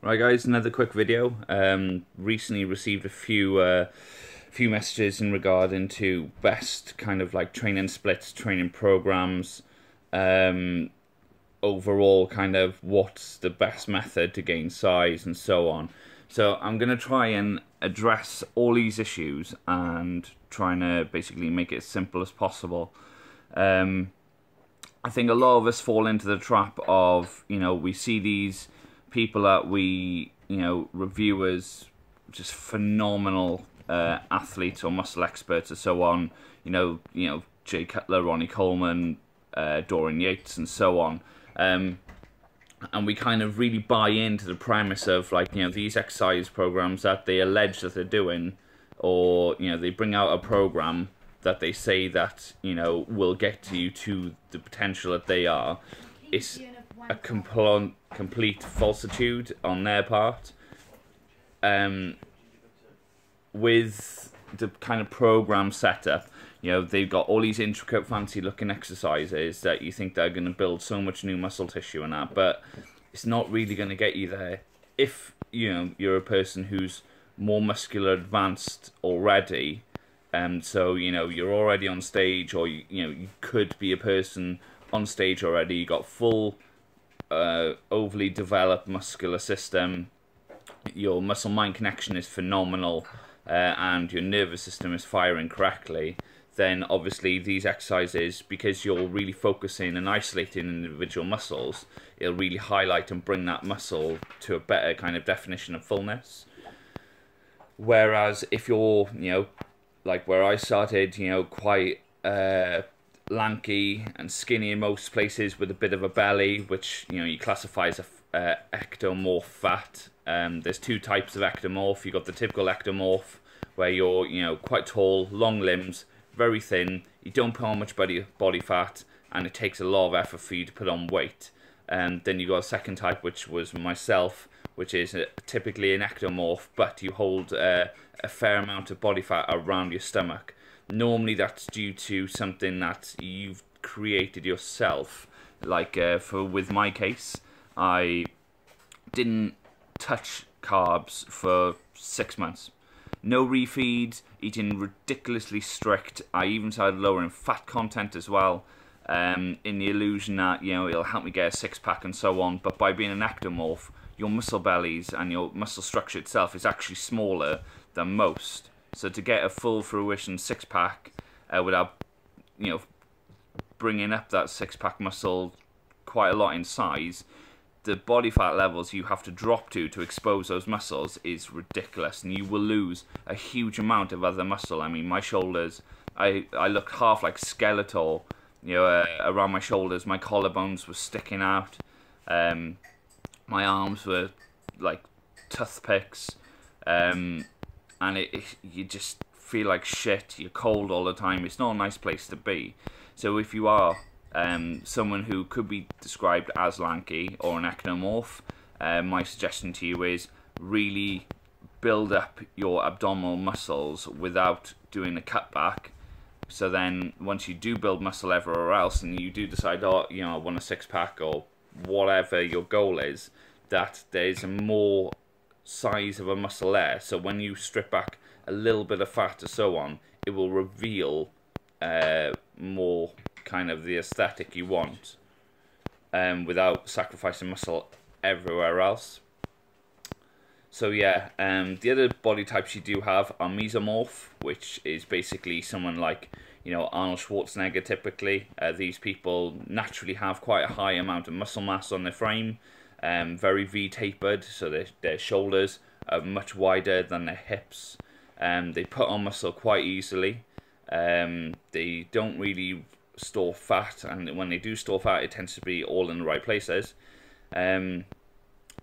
Right, guys, another quick video. Recently received a few messages in regard into best kind of like training splits, training programs, overall kind of what's the best method to gain size and so on. So I'm going to try and address all these issues and trying to basically make it as simple as possible. I think a lot of us fall into the trap of, we see these people that we, review as just phenomenal athletes or muscle experts and so on. Jay Cutler, Ronnie Coleman, Dorian Yates, and so on. And we kind of really buy into the premise of these exercise programs that they allege that they're doing, or they bring out a program that they say that will get you to the potential that they are. It's a complete falsitude on their part. With the kind of program setup, they've got all these intricate, fancy-looking exercises that you think they're going to build so much new muscle tissue and that, but it's not really going to get you there if you're a person who's more muscular advanced already. So you're already on stage, or you could be a person on stage already. You got full, overly developed muscular system. Your muscle-mind connection is phenomenal, and your nervous system is firing correctly. Then obviously these exercises, because you're really focusing and isolating individual muscles, it'll really highlight and bring that muscle to a better kind of definition of fullness. Whereas if you're, like where I started, quite lanky and skinny in most places with a bit of a belly, which, you classify as a ectomorph fat. There's two types of ectomorph. You've got the typical ectomorph, where you're, quite tall, long limbs, very thin, you don't put on much body fat, and it takes a lot of effort for you to put on weight. Then you got a second type, which was myself, which is typically an ectomorph, but you hold a fair amount of body fat around your stomach. Normally that's due to something that you've created yourself. Like with my case, I didn't touch carbs for 6 months. No refeeds, eating ridiculously strict. I even started lowering fat content as well, in the illusion that, it'll help me get a six-pack and so on. But by being an ectomorph, your muscle bellies and your muscle structure itself is actually smaller than most. So to get a full fruition six-pack without, bringing up that six-pack muscle quite a lot in size, the body fat levels you have to drop to expose those muscles is ridiculous, and you will lose a huge amount of other muscle. I mean, my shoulders, I looked half like skeletal, around my shoulders. My collarbones were sticking out. My arms were like toothpicks, and you just feel like shit. You're cold all the time. It's not a nice place to be. So if you are someone who could be described as lanky or an ectomorph, my suggestion to you is really build up your abdominal muscles without doing a cutback. So then once you do build muscle everywhere else, and you do decide, I want a six-pack or whatever your goal is, that there's a more size of a muscle there. So when you strip back a little bit of fat or so on, it will reveal more kind of the aesthetic you want, without sacrificing muscle everywhere else. So yeah, the other body types you do have are mesomorph, which is basically someone like, Arnold Schwarzenegger typically. These people naturally have quite a high amount of muscle mass on their frame, very V-tapered, so their shoulders are much wider than their hips. They put on muscle quite easily. They don't really store fat, and when they do store fat, it tends to be all in the right places. Then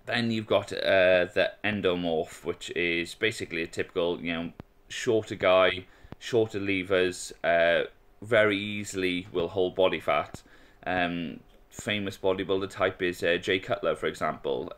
you've got the endomorph, which is basically a typical, shorter guy, shorter levers, very easily will hold body fat. Famous bodybuilder type is Jay Cutler, for example.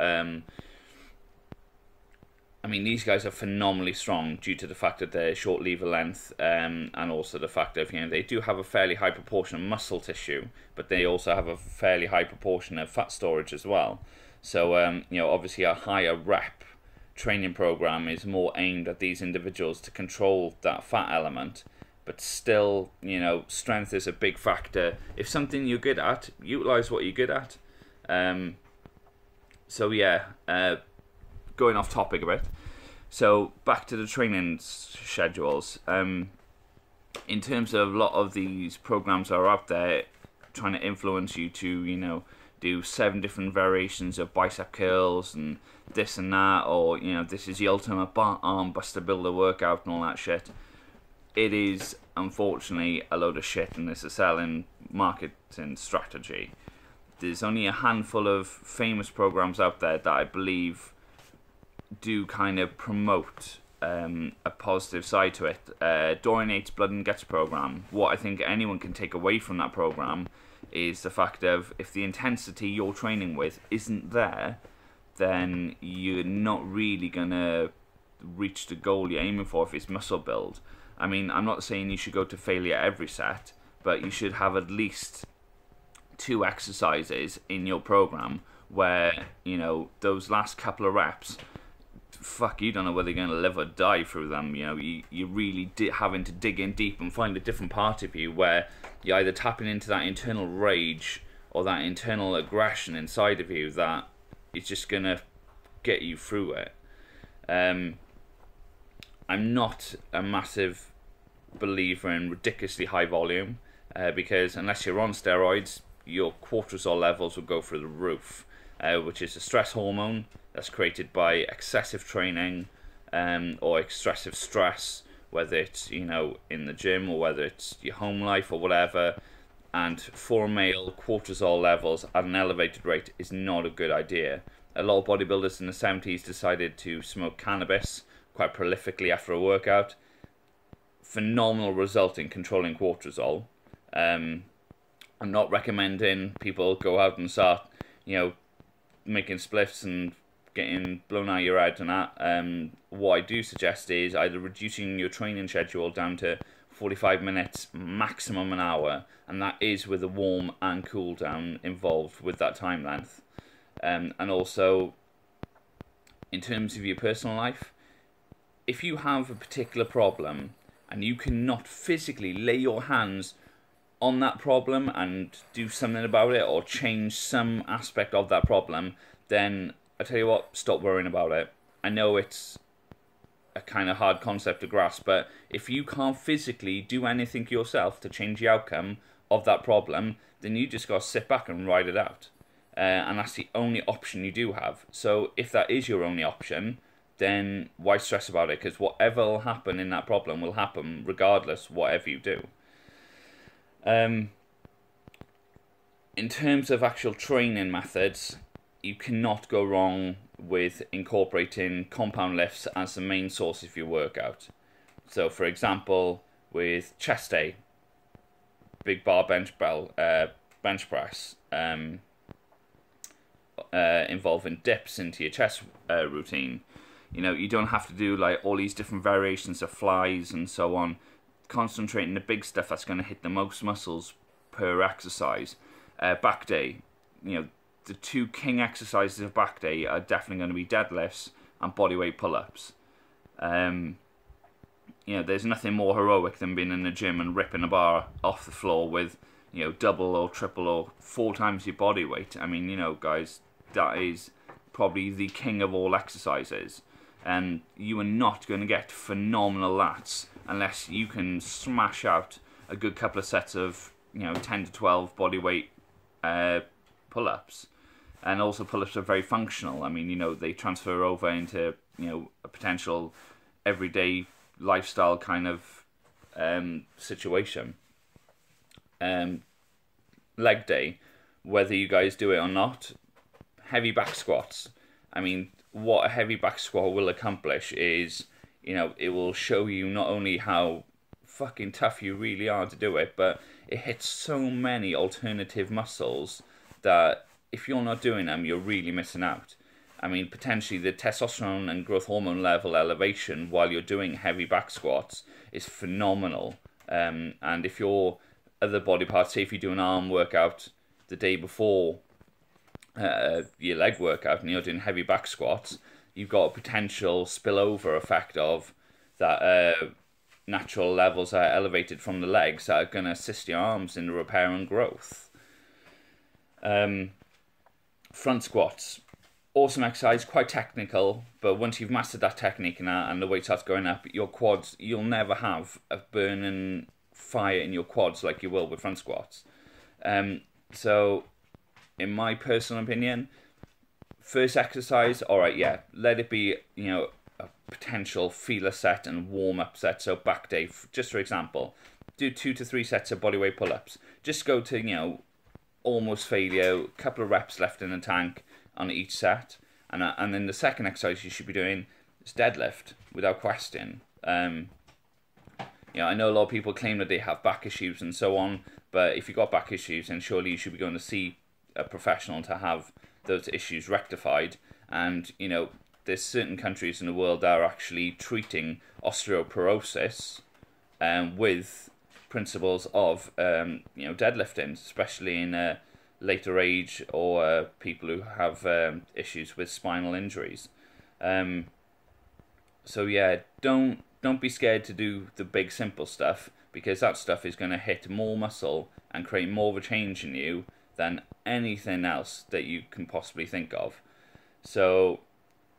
I mean, these guys are phenomenally strong due to the fact that they're short lever length, and also the fact that they do have a fairly high proportion of muscle tissue, but they also have a fairly high proportion of fat storage as well. So obviously a higher rep training program is more aimed at these individuals to control that fat element. But still, strength is a big factor. If something you're good at, utilize what you're good at. So yeah, going off topic a bit. So back to the training schedules. In terms of a lot of these programs that are out there trying to influence you to, do 7 different variations of bicep curls and this and that, or, this is the ultimate arm buster builder workout and all that shit. It is, unfortunately, a load of shit, and it's a selling marketing strategy. There's only a handful of famous programs out there that I believe do kind of promote a positive side to it. Dorian Yates' Blood and Guts program, what I think anyone can take away from that program is the fact of, if the intensity you're training with isn't there, then you're not really going to reach the goal you're aiming for if it's muscle build. I mean, I'm not saying you should go to failure every set, but you should have at least 2 exercises in your program where, those last couple of reps, you don't know whether you're going to live or die through them. You really having to dig in deep and find a different part of you where you're either tapping into that internal rage or that internal aggression inside of you that is just going to get you through it. I'm not a massive believer in ridiculously high volume because unless you're on steroids, your cortisol levels will go through the roof, which is a stress hormone that's created by excessive training or excessive stress, whether it's in the gym or whether it's your home life or whatever. And for a male, cortisol levels at an elevated rate is not a good idea. A lot of bodybuilders in the 70s decided to smoke cannabis quite prolifically after a workout. Phenomenal result in controlling cortisol. I'm not recommending people go out and start, making spliffs and getting blown out of your head and that. What I do suggest is either reducing your training schedule down to 45 minutes, maximum an hour, and that is with a warm and cool down involved with that time length. And also, in terms of your personal life, if you have a particular problem and you cannot physically lay your hands on that problem and do something about it or change some aspect of that problem, then I tell you what, stop worrying about it. I know it's a kind of hard concept to grasp, but if you can't physically do anything yourself to change the outcome of that problem, then you just got to sit back and ride it out. And that's the only option you do have. So if that is your only option, then why stress about it? Because whatever will happen in that problem will happen regardless, whatever you do. In terms of actual training methods, you cannot go wrong with incorporating compound lifts as the main source of your workout. So, for example, with chest day, big bar bench press, involving dips into your chest routine. You don't have to do like all these different variations of flies and so on. Concentrating the big stuff that's going to hit the most muscles per exercise. Back day, the 2 king exercises of back day are definitely going to be deadlifts and bodyweight pull-ups. There's nothing more heroic than being in the gym and ripping a bar off the floor with, double or triple or 4 times your body weight. I mean, guys, that is probably the king of all exercises. And you are not going to get phenomenal lats unless you can smash out a good couple of sets of, 10 to 12 bodyweight pull-ups. And also pull-ups are very functional. I mean, they transfer over into, a potential everyday lifestyle kind of situation. Leg day, whether you guys do it or not, heavy back squats. I mean, what a heavy back squat will accomplish is, it will show you not only how fucking tough you really are to do it, but it hits so many alternative muscles that if you're not doing them, you're really missing out. I mean, potentially the testosterone and growth hormone level elevation while you're doing heavy back squats is phenomenal. And if your other body parts, say if you do an arm workout the day before your leg workout and you're doing heavy back squats, you've got a potential spillover effect of that natural levels are elevated from the legs that are going to assist your arms in the repair and growth. Front squats, awesome exercise, quite technical, but once you've mastered that technique and the weight starts going up, your quads, you'll never have a burning fire in your quads like you will with front squats. So in my personal opinion, first exercise, all right, yeah, let it be, a potential feeler set and warm-up set. So back day, just for example, do 2 to 3 sets of bodyweight pull-ups. Just go to, almost failure, couple of reps left in the tank on each set. And then the second exercise you should be doing is deadlift, without question. I know a lot of people claim that they have back issues and so on, but if you've got back issues, then surely you should be going to see a professional to have those issues rectified. And, there's certain countries in the world that are actually treating osteoporosis with principles of, deadlifting, especially in later age or people who have issues with spinal injuries. So yeah, don't be scared to do the big simple stuff, because that stuff is going to hit more muscle and create more of a change in you than anything else that you can possibly think of. So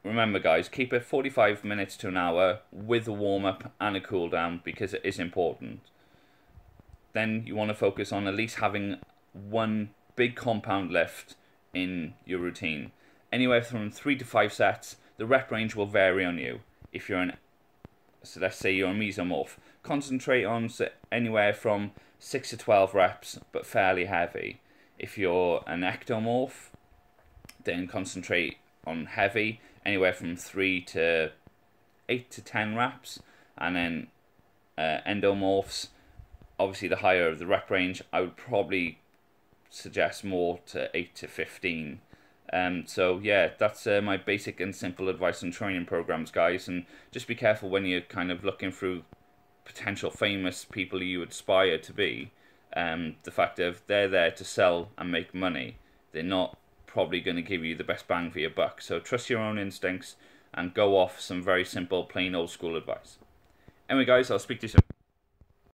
remember guys, keep it 45 minutes to an hour with a warm-up and a cool down, because it is important. Then you want to focus on at least having one big compound lift in your routine. Anywhere from 3 to 5 sets. The rep range will vary on you. If you're so let's say you're a mesomorph, concentrate on anywhere from 6 to 12 reps, but fairly heavy. If you're an ectomorph, then concentrate on heavy, anywhere from 3 to 8 to 10 reps. And then endomorphs, obviously the higher the rep range, I would probably suggest more to 8 to 15. So yeah, that's my basic and simple advice on training programs, guys. And just be careful when you're kind of looking through potential famous people you aspire to be. The fact of they're there to sell and make money. They're not probably going to give you the best bang for your buck. So trust your own instincts and go off some very simple, plain old school advice. Anyway guys, I'll speak to you soon.